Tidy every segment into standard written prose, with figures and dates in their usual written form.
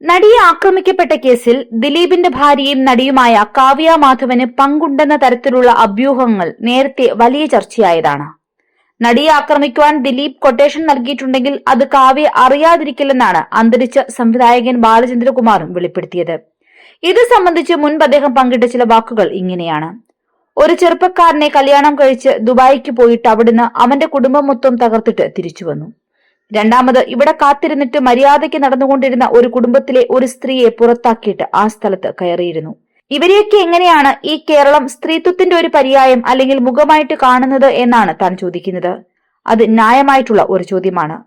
നടിയെ ആക്രമിക്കപ്പെട്ട കേസിൽ ദിലീപിന്റെ ഭാര്യയും നടിയുമായ കാവ്യ മാധവന് പങ്കുണ്ടെന്ന തരത്തിലുള്ള അഭ്യൂഹങ്ങൾ നേരത്തെ വലിയ ചർച്ചയായതാണ്. നടിയെ ആക്രമിക്കുവാൻ ദിലീപ് കൊട്ടേഷൻ നൽകിയിട്ടുണ്ടെങ്കിൽ അത് കാവ്യ അറിയാതിരിക്കില്ലെന്നാണ് അന്തരിച്ച സംവിധായകൻ ബാലചന്ദ്രകുമാറും വെളിപ്പെടുത്തിയത്. ഇത് സംബന്ധിച്ച് മുൻപ് അദ്ദേഹം പങ്കിട്ട ചില വാക്കുകൾ ഇങ്ങനെയാണ്: ഒരു ചെറുപ്പക്കാരനെ കല്യാണം കഴിച്ച് ദുബായിക്ക് പോയിട്ട് അവിടുന്ന് അവന്റെ കുടുംബം മൊത്തം തകർത്തിട്ട് തിരിച്ചു വന്നു. രണ്ടാമത് ഇവിടെ കാത്തിരുന്നിട്ട് മര്യാദയ്ക്ക് നടന്നുകൊണ്ടിരുന്ന ഒരു കുടുംബത്തിലെ ഒരു സ്ത്രീയെ പുറത്താക്കിയിട്ട് ആ സ്ഥലത്ത് കയറിയിരുന്നു. ഇവരെയൊക്കെ എങ്ങനെയാണ് ഈ കേരളം സ്ത്രീത്വത്തിന്റെ ഒരു പര്യായം അല്ലെങ്കിൽ മുഖമായിട്ട് കാണുന്നത് എന്നാണ് താൻ ചോദിക്കുന്നത്. അത് ന്യായമായിട്ടുള്ള ഒരു ചോദ്യമാണ്.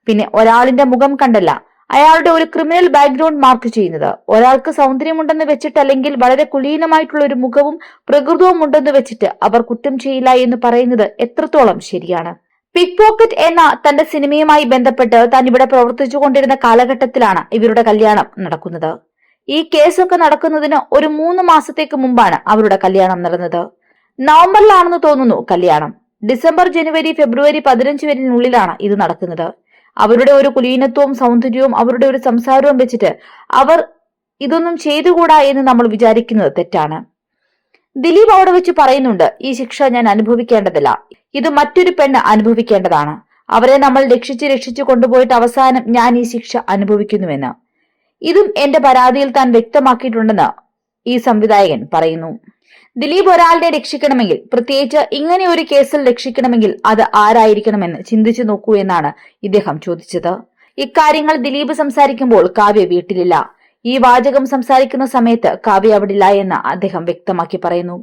പിന്നെ ഒരാളിന്റെ മുഖം കണ്ടല്ല അയാളുടെ ഒരു ക്രിമിനൽ ബാക്ക്ഗ്രൗണ്ട് മാർക്ക് ചെയ്യുന്നത്. ഒരാൾക്ക് സൗന്ദര്യമുണ്ടെന്ന് വെച്ചിട്ട് അല്ലെങ്കിൽ വളരെ കുലീനമായിട്ടുള്ള ഒരു മുഖവും പ്രകൃതവും ഉണ്ടെന്ന് വെച്ചിട്ട് അവർ കുറ്റം ചെയ്യില്ല എന്ന് പറയുന്നത് എത്രത്തോളം ശരിയാണ്? പിക് പോക്കറ്റ് എന്ന തന്റെ സിനിമയുമായി ബന്ധപ്പെട്ട് താൻ ഇവിടെ പ്രവർത്തിച്ചുകൊണ്ടിരുന്ന കാലഘട്ടത്തിലാണ് ഇവരുടെ കല്യാണം നടക്കുന്നത്. ഈ കേസൊക്കെ നടക്കുന്നതിന് ഒരു 3 മാസത്തേക്ക് മുമ്പാണ് അവരുടെ കല്യാണം നടന്നത്. നവംബറിലാണെന്ന് തോന്നുന്നു കല്യാണം. ഡിസംബർ, ജനുവരി, ഫെബ്രുവരി 15 വരെയുള്ളിലാണ് ഇത് നടക്കുന്നത്. അവരുടെ ഒരു കുലീനത്വവും സൗന്ദര്യവും അവരുടെ ഒരു സംസാരവും വെച്ചിട്ട് അവർ ഇതൊന്നും ചെയ്തുകൂടാ എന്ന് നമ്മൾ വിചാരിക്കുന്നത് തെറ്റാണ്. ദിലീപ് അവിടെ വെച്ച് പറയുന്നുണ്ട്, ഈ ശിക്ഷ ഞാൻ അനുഭവിക്കേണ്ടതില്ല, ഇത് മറ്റൊരു പെണ്ണ് അനുഭവിക്കേണ്ടതാണ്. അവരെ നമ്മൾ രക്ഷിച്ച് കൊണ്ടുപോയിട്ട് അവസാനം ഞാൻ ഈ ശിക്ഷ അനുഭവിക്കുന്നുവെന്ന്. ഇതും എന്റെ പരാതിയിൽ താൻ വ്യക്തമാക്കിയിട്ടുണ്ടെന്ന് ഈ സംവിധായകൻ പറയുന്നു. ദിലീപ് ഒരാളിനെ രക്ഷിക്കണമെങ്കിൽ, പ്രത്യേകിച്ച് ഇങ്ങനെ ഒരു കേസിൽ രക്ഷിക്കണമെങ്കിൽ അത് ആരായിരിക്കണമെന്ന് ചിന്തിച്ചു നോക്കൂ എന്നാണ് ഇദ്ദേഹം ചോദിച്ചത്. ഇക്കാര്യങ്ങൾ ദിലീപ് സംസാരിക്കുമ്പോൾ കാവ്യ വീട്ടിലില്ല. ഈ വാചകം സംസാരിക്കുന്ന സമയത്ത് കാവ്യ അവിടില്ല എന്ന് അദ്ദേഹം വ്യക്തമാക്കി പറയുന്നു.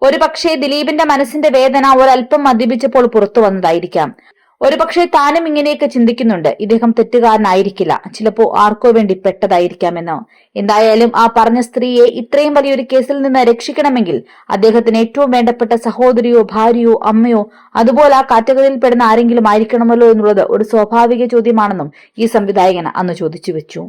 ഒരുപക്ഷെ ദിലീപിന്റെ മനസ്സിന്റെ വേദന ഒരല്പം മദ്യപിച്ചപ്പോൾ പുറത്തു വന്നതായിരിക്കാം. ഒരുപക്ഷെ താനും ഇങ്ങനെയൊക്കെ ചിന്തിക്കുന്നുണ്ട്. ഇദ്ദേഹം തെറ്റുകാരനായിരിക്കില്ല, ചിലപ്പോ ആർക്കോ വേണ്ടി പെട്ടതായിരിക്കാമെന്ന്. എന്തായാലും ആ പറഞ്ഞ സ്ത്രീയെ ഇത്രയും വലിയൊരു കേസിൽ നിന്ന് രക്ഷിക്കണമെങ്കിൽ അദ്ദേഹത്തിന് ഏറ്റവും വേണ്ടപ്പെട്ട സഹോദരിയോ ഭാര്യയോ അമ്മയോ അതുപോലെ ആ കാറ്റഗറിയിൽ പെടുന്ന ആരെങ്കിലും ആയിരിക്കണമല്ലോ എന്നുള്ളത് ഒരു സ്വാഭാവിക ചോദ്യമാണെന്നും ഈ സംവിധായകൻ അന്ന് ചോദിച്ചു വെച്ചു.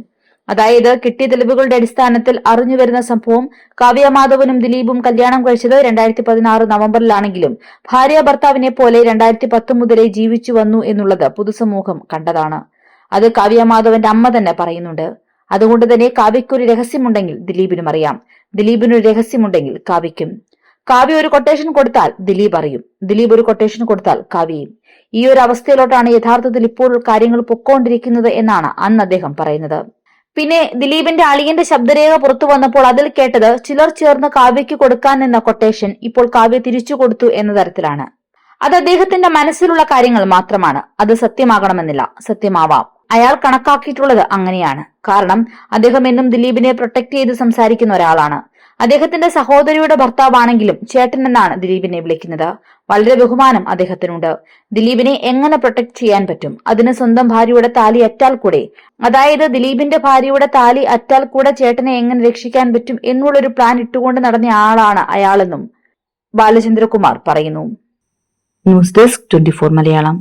അതായത് കിട്ടിയ തെളിവുകളുടെ അടിസ്ഥാനത്തിൽ അറിഞ്ഞു വരുന്ന സംഭവം കാവ്യ മാധവനും ദിലീപും കല്യാണം കഴിച്ചത് 2016 നവംബറിലാണെങ്കിലും ഭാര്യ ഭർത്താവിനെ പോലെ 2010 മുതലേ ജീവിച്ചു വന്നു എന്നുള്ളത് പൊതുസമൂഹം കണ്ടതാണ്. അത് കാവ്യ മാധവന്റെ അമ്മ തന്നെ പറയുന്നുണ്ട്. അതുകൊണ്ട് തന്നെ കാവ്യക്കൊരു രഹസ്യമുണ്ടെങ്കിൽ ദിലീപിനും അറിയാം, ദിലീപിനൊരു രഹസ്യമുണ്ടെങ്കിൽ കാവ്യക്കും. കാവ്യ ഒരു കൊട്ടേഷൻ കൊടുത്താൽ ദിലീപ് അറിയും, ദിലീപ് ഒരു കൊട്ടേഷൻ കൊടുത്താൽ കാവ്യയും. ഈ ഒരു അവസ്ഥയിലോട്ടാണ് യഥാർത്ഥത്തിൽ ഇപ്പോൾ കാര്യങ്ങൾ പൊക്കോണ്ടിരിക്കുന്നത് എന്നാണ് അന്ന് അദ്ദേഹം പറയുന്നത്. പിന്നെ ദിലീപിന്റെ അളിയന്റെ ശബ്ദരേഖ പുറത്തു വന്നപ്പോൾ അതിൽ കേട്ടത് ചിലർ ചേർന്ന് കാവ്യയ്ക്ക് കൊടുക്കാൻ നിന്ന കൊട്ടേഷൻ ഇപ്പോൾ കാവ്യ തിരിച്ചു കൊടുത്തു എന്ന തരത്തിലാണ്. അത് അദ്ദേഹത്തിന്റെ മനസ്സിലുള്ള കാര്യങ്ങൾ മാത്രമാണ്, അത് സത്യമാകണമെന്നില്ല, സത്യമാവാം. അയാൾ കണക്കാക്കിയിട്ടുള്ളത് അങ്ങനെയാണ്. കാരണം അദ്ദേഹം എന്നും ദിലീപിനെ പ്രൊട്ടക്ട് ചെയ്ത് സംസാരിക്കുന്ന ഒരാളാണ്. അദ്ദേഹത്തിന്റെ സഹോദരിയുടെ ഭർത്താവാണെങ്കിലും ചേട്ടൻ എന്നാണ് ദിലീപിനെ വിളിക്കുന്നത്. വളരെ ബഹുമാനം അദ്ദേഹത്തിനുണ്ട്. ദിലീപിനെ എങ്ങനെ പ്രൊട്ടക്ട് ചെയ്യാൻ പറ്റും? അതിന് സ്വന്തം ഭാര്യയുടെ താലി അറ്റാൽ കൂടെ, അതായത് ദിലീപിന്റെ ഭാര്യയുടെ താലി അറ്റാൽ കൂടെ ചേട്ടനെ എങ്ങനെ രക്ഷിക്കാൻ പറ്റും എന്നുള്ളൊരു പ്ലാൻ ഇട്ടുകൊണ്ട് നടന്ന ആളാണ് അയാളെന്നും ബാലചന്ദ്രകുമാർ പറയുന്നു. News desk 24 Malayalam.